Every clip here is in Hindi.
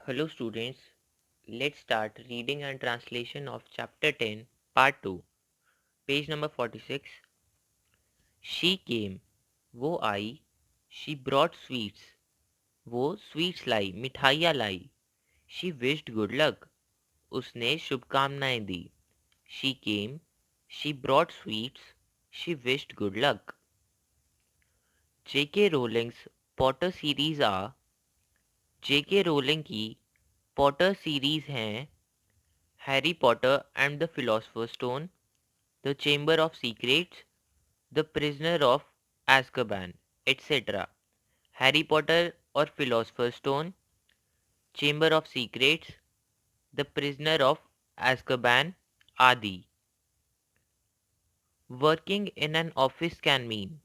Hello students, let's start reading and translation of chapter 10 part 2 page number 46. She came, वो आई. She brought sweets, वो sweets लाई, मिठाइयाँ लाई. She wished good luck, उसने शुभकामनाएं दी. She came, she brought sweets, she wished good luck. J.K. Rowling's Potter series are J.K. Rowling की पॉटर सीरीज हैं Harry Potter and the philosopher stone, The Chamber of Secrets, The Prisoner of Azkaban, etc. Harry Potter और philosopher stone, chamber of secrets, the prisoner of Azkaban आदि. Working in an office can mean,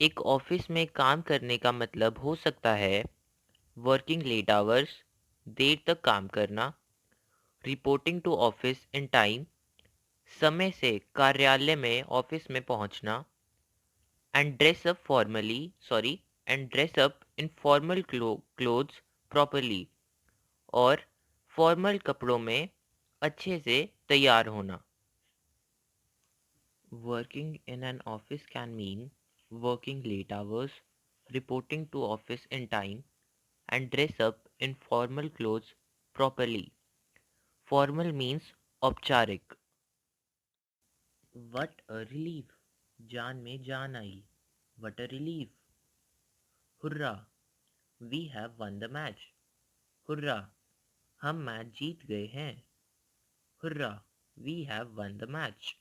एक ऑफिस में काम करने का मतलब हो सकता है वर्किंग लेट आवर्स, देर तक काम करना. Reporting to office in time, समय से कार्यालय में ऑफिस में पहुंचना. and dress up formally sorry and dress up in formal clothes properly, और फॉर्मल कपड़ों में अच्छे से तैयार होना. Working in an office can mean working late hours, reporting to office in time, and dress up in formal clothes properly. Formal means औपचारिक. What a relief, जान में जान आई. What a relief. Hurrah, We have won the match. Hurrah, हम मैच जीत गए हैं. Hurrah, We have won the match.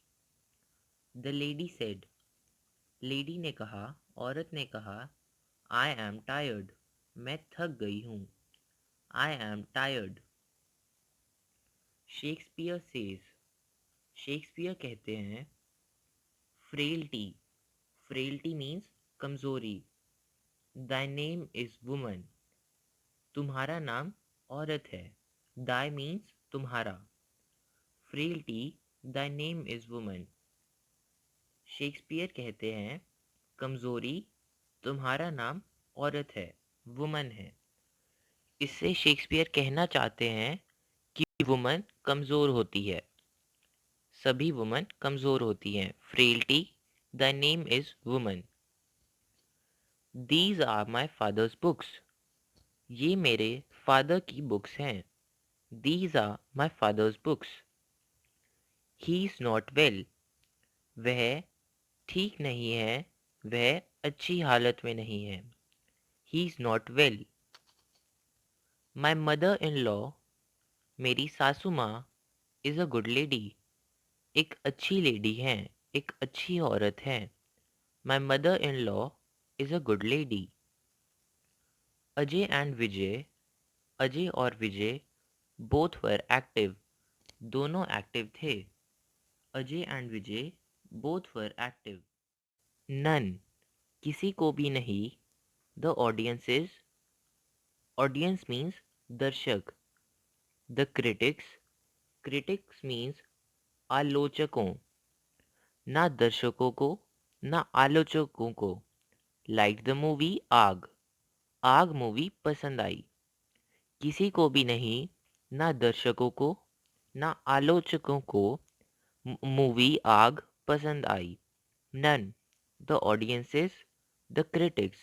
The lady said. Lady ने कहा, औरत ने कहा. I am tired. मैं थक गई हूँ. I am tired. Shakespeare says. Shakespeare कहते हैं. Frailty. Frailty means कमजोरी. Thy name is woman. तुम्हारा नाम औरत है. Thy means तुम्हारा. Frailty, thy name is woman. Shakespeare कहते हैं, कमजोरी, तुम्हारा नाम औरत है, वुमन है. इससे शेक्सपियर कहना चाहते हैं कि वुमन कमजोर होती है. सभी वुमन कमजोर होती हैं. Frailty, the name is woman. These are my father's books. ये मेरे फादर की बुक्स हैं. These are my father's books. He is not well. वह ठीक नहीं है, वह अच्छी हालत में नहीं है. ही is not well. My mother in law, मेरी सासू माँ, इज़ अ गुड लेडी, एक अच्छी लेडी हैं, एक अच्छी औरत है. My mother in law is a good lady. Ajay and Vijay, Ajay और विजय, बोथ वर एक्टिव, दोनों एक्टिव थे. Ajay and Vijay both were active. None, किसी को भी नहीं. द ऑडियंसेस, ऑडियंस मीन्स दर्शक. द क्रिटिक्स, क्रिटिक्स मीन्स आलोचकों. ना दर्शकों को, ना आलोचकों को. लाइक द मूवी आग, आग मूवी पसंद आई. किसी को भी नहीं, ना दर्शकों को, ना आलोचकों को मूवी आग पसंद आई. None, the audiences, the critics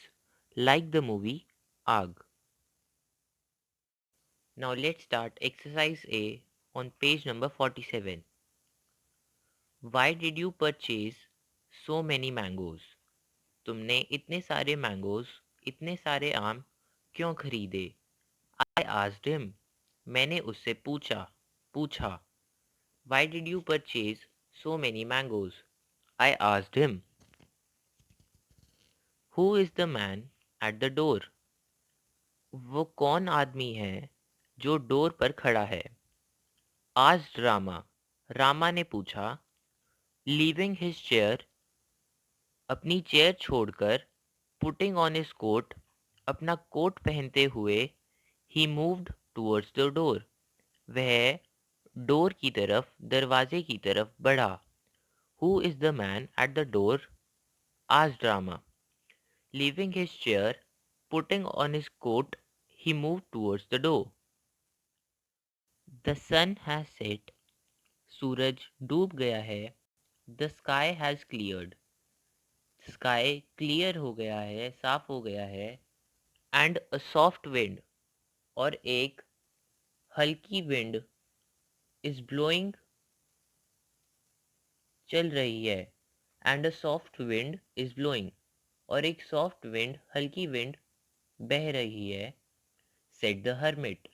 like the movie Aag. Now let's start exercise A on page number 47. Why did you purchase so many mangoes? तुमने इतने सारे मैंगोज, इतने सारे आम क्यों खरीदे? I asked him. मैंने उससे पूछा. पूछा. Why did you purchase so many mangoes? I asked him. Who is the man at the door? वो कौन आदमी है जो डोर पर खड़ा है? Asked Rama. रामा ने पूछा. Leaving his chair, अपनी चेयर छोड़कर. Putting on his coat, अपना कोट पहनते हुए. He moved towards the door. वह डोर की तरफ, दरवाजे की तरफ बढ़ा. Who is the man at the door? asked Rama. Leaving his chair, putting on his coat, he moved towards the door. The sun has set, सूरज डूब गया है। The sky has cleared, sky clear हो गया है, साफ हो गया है। एंड अ सॉफ्ट विंड, और एक हल्की विंड इज ब्लोइंग, चल रही है। And a soft wind is blowing, और एक सॉफ्ट विंड, हल्की विंड बह रही है। सेड द हर्मिट,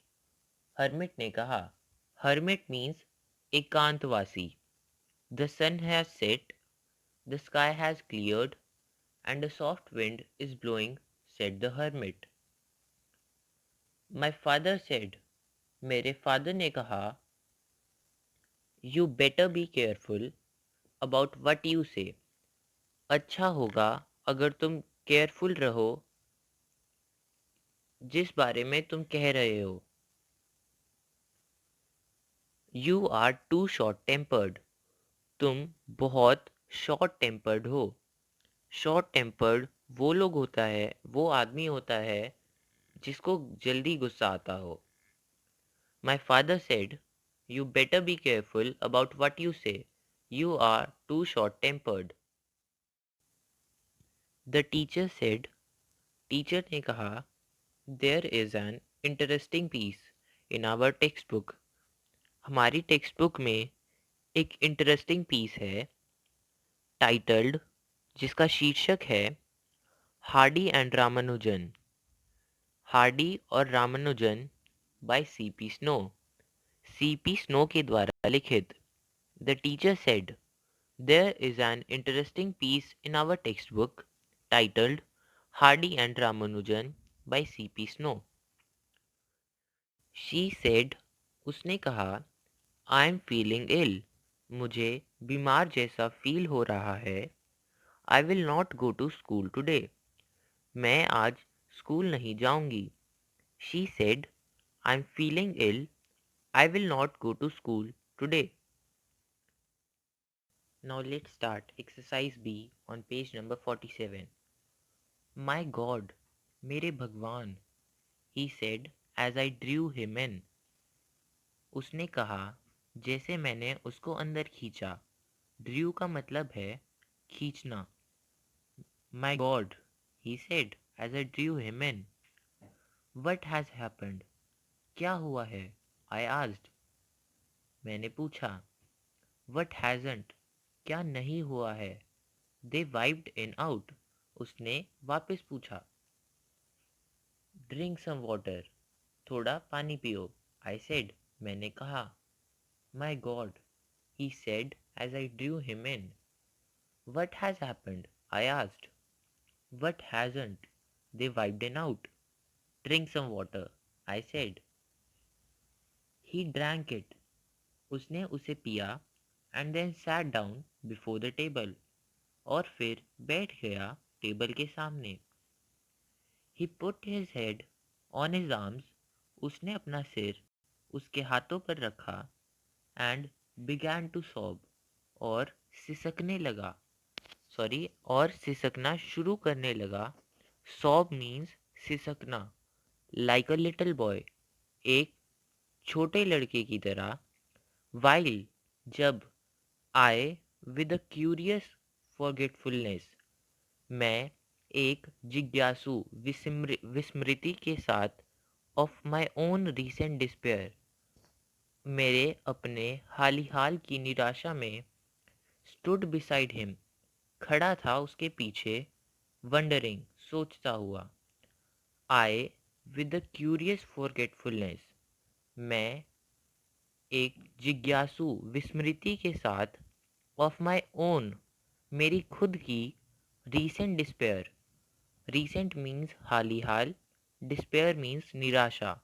हर्मिट ने कहा। हर्मिट मीन्स एकांतवासी। The sun has set, the sky has cleared, and a soft wind is blowing, said the hermit. My father said, मेरे फादर ने कहा। You better be careful about what you say, अच्छा होगा अगर तुम केयरफुल रहो जिस बारे में तुम कह रहे हो। You are too short tempered, तुम बहुत शॉर्ट टेम्पर्ड हो। शॉर्ट टेम्पर्ड वो लोग होता है, वो आदमी होता है जिसको जल्दी गुस्सा आता हो। My father said, you better be careful about what you say, you are too short tempered. The teacher said, teacher ने कहा। There is an interesting piece in our text book, हमारी टेक्स्ट बुक में एक इंटरेस्टिंग पीस है, टाइटल्ड, जिसका शीर्षक है हार्डी एंड रामानुजन, हार्डी और Ramanujan by CP Snow, CP Snow के द्वारा लिखित। The teacher said, there is an interesting piece in our text book titled Hardy and Ramanujan by CP Snow. She said, उसने कहा। आई एम फीलिंग इल, मुझे बीमार जैसा फील हो रहा है। I will not go to school today, मैं आज स्कूल नहीं जाऊंगी। She said, I am feeling ill, I will not go to school today. Now let's start exercise B on page number 47। My god, मेरे भगवान, he said as I drew him in, उसने कहा जैसे मैंने उसको अंदर खींचा। ड्रू का मतलब है खींचना। My god, he said as I drew him in. What has happened, क्या हुआ है? आई आस्क्ड, मैंने पूछा। वट हैजंट, क्या नहीं हुआ है? दे वाइप्ड इन आउट, उसने वापस पूछा। ड्रिंक सम वाटर, थोड़ा पानी पियो। आई सेड, मैंने कहा। My god, he said as I drew him in. What has happened, I asked. What hasn't, they wiped in out. Drink some water, I said. He drank it, उसने उसे पिया। And then sat down before the table, और फिर बैठ गया टेबल के सामने। He put his head on his arms, उसने अपना सिर उसके हाथों पर रखा। एंड बिगैन टू सॉब, और सिसकने लगा। सॉरी, और सिसकना शुरू करने लगा। सॉब मीन्स सिसकना। लाइक अ लिटिल बॉय, एक छोटे लड़के की तरह। वाइल, जब। आए, विद अ क्यूरियस फॉरगेटफुलनेस, मैं एक जिज्ञासु विस्मृति के साथ। Of my own recent despair, मेरे अपने हाल ही हाल की निराशा में। स्टूड बिसाइड हिम, खड़ा था उसके पीछे। वंडरिंग, सोचता हुआ। आए, विद अ क्यूरियस फॉरगेटफुलनेस, मैं एक जिज्ञासु विस्मृति के साथ। ऑफ माई ओन, मेरी खुद की। रीसेंट डिस्पेयर, रीसेंट मीन्स हाल ही हाल, डिस्पेयर मीन्स निराशा।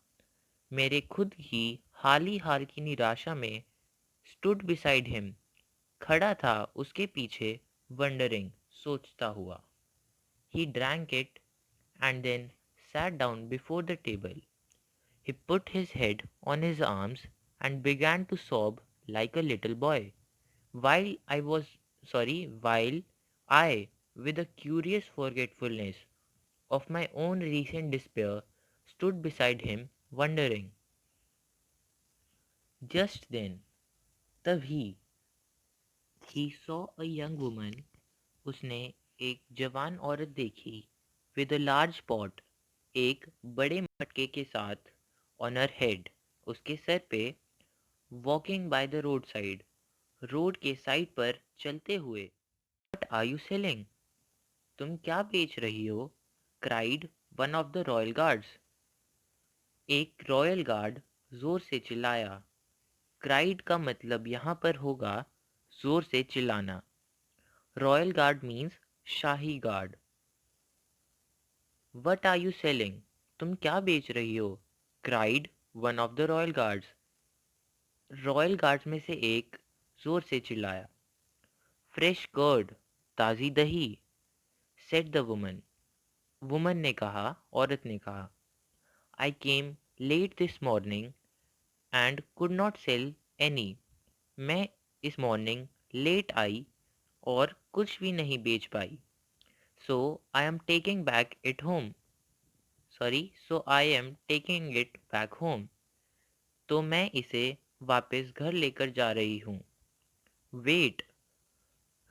मेरे खुद की हाल ही हाल की निराशा में। स्टूड बिसाइड हिम, खड़ा था उसके पीछे। वंडरिंग, सोचता हुआ। He drank it and then sat down before the table. He put his head on his arms and began to sob like a little boy. While I was while I, with a curious forgetfulness of my own recent despair, stood beside him, wondering. Just then, तभी, he saw a young woman, उसने एक जवान औरत देखी, with a large pot, एक बड़े मटके के साथ, on her head, उसके सर पे, walking by the roadside, road के साइड पर चलते हुए. What are you selling? तुम क्या बेच रही हो? Cried one of the royal guards. एक रॉयल गार्ड जोर से चिल्लाया. क्राइड का मतलब यहाँ पर होगा जोर से चिल्लाना. रॉयल गार्ड मीन्स शाही guard. What are you selling? तुम क्या बेच रही हो? Cried one of the royal guards. Royal guards में से एक जोर से चिल्लाया. फ्रेश कर्ड, ताज़ी दही, सेड द वुमन. वुमन ने कहा, औरत ने कहा. I came late this morning and could not sell any. मैं इस मॉर्निंग लेट आई और कुछ भी नहीं बेच पाई. So I am taking back it home. So I am taking it back home. तो मैं इसे वापस घर लेकर जा रही हूँ. वेट,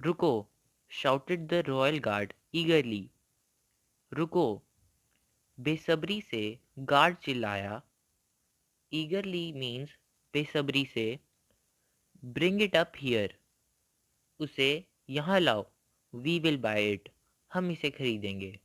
रुको, शाउटेड द रॉयल गार्ड ईगरली. रुको, बेसब्री से गार्ड चिल्लाया. ईगरली मीन्स बेसब्री से. ब्रिंग इट अप हियर, उसे यहाँ लाओ. वी विल बाय इट, हम इसे खरीदेंगे.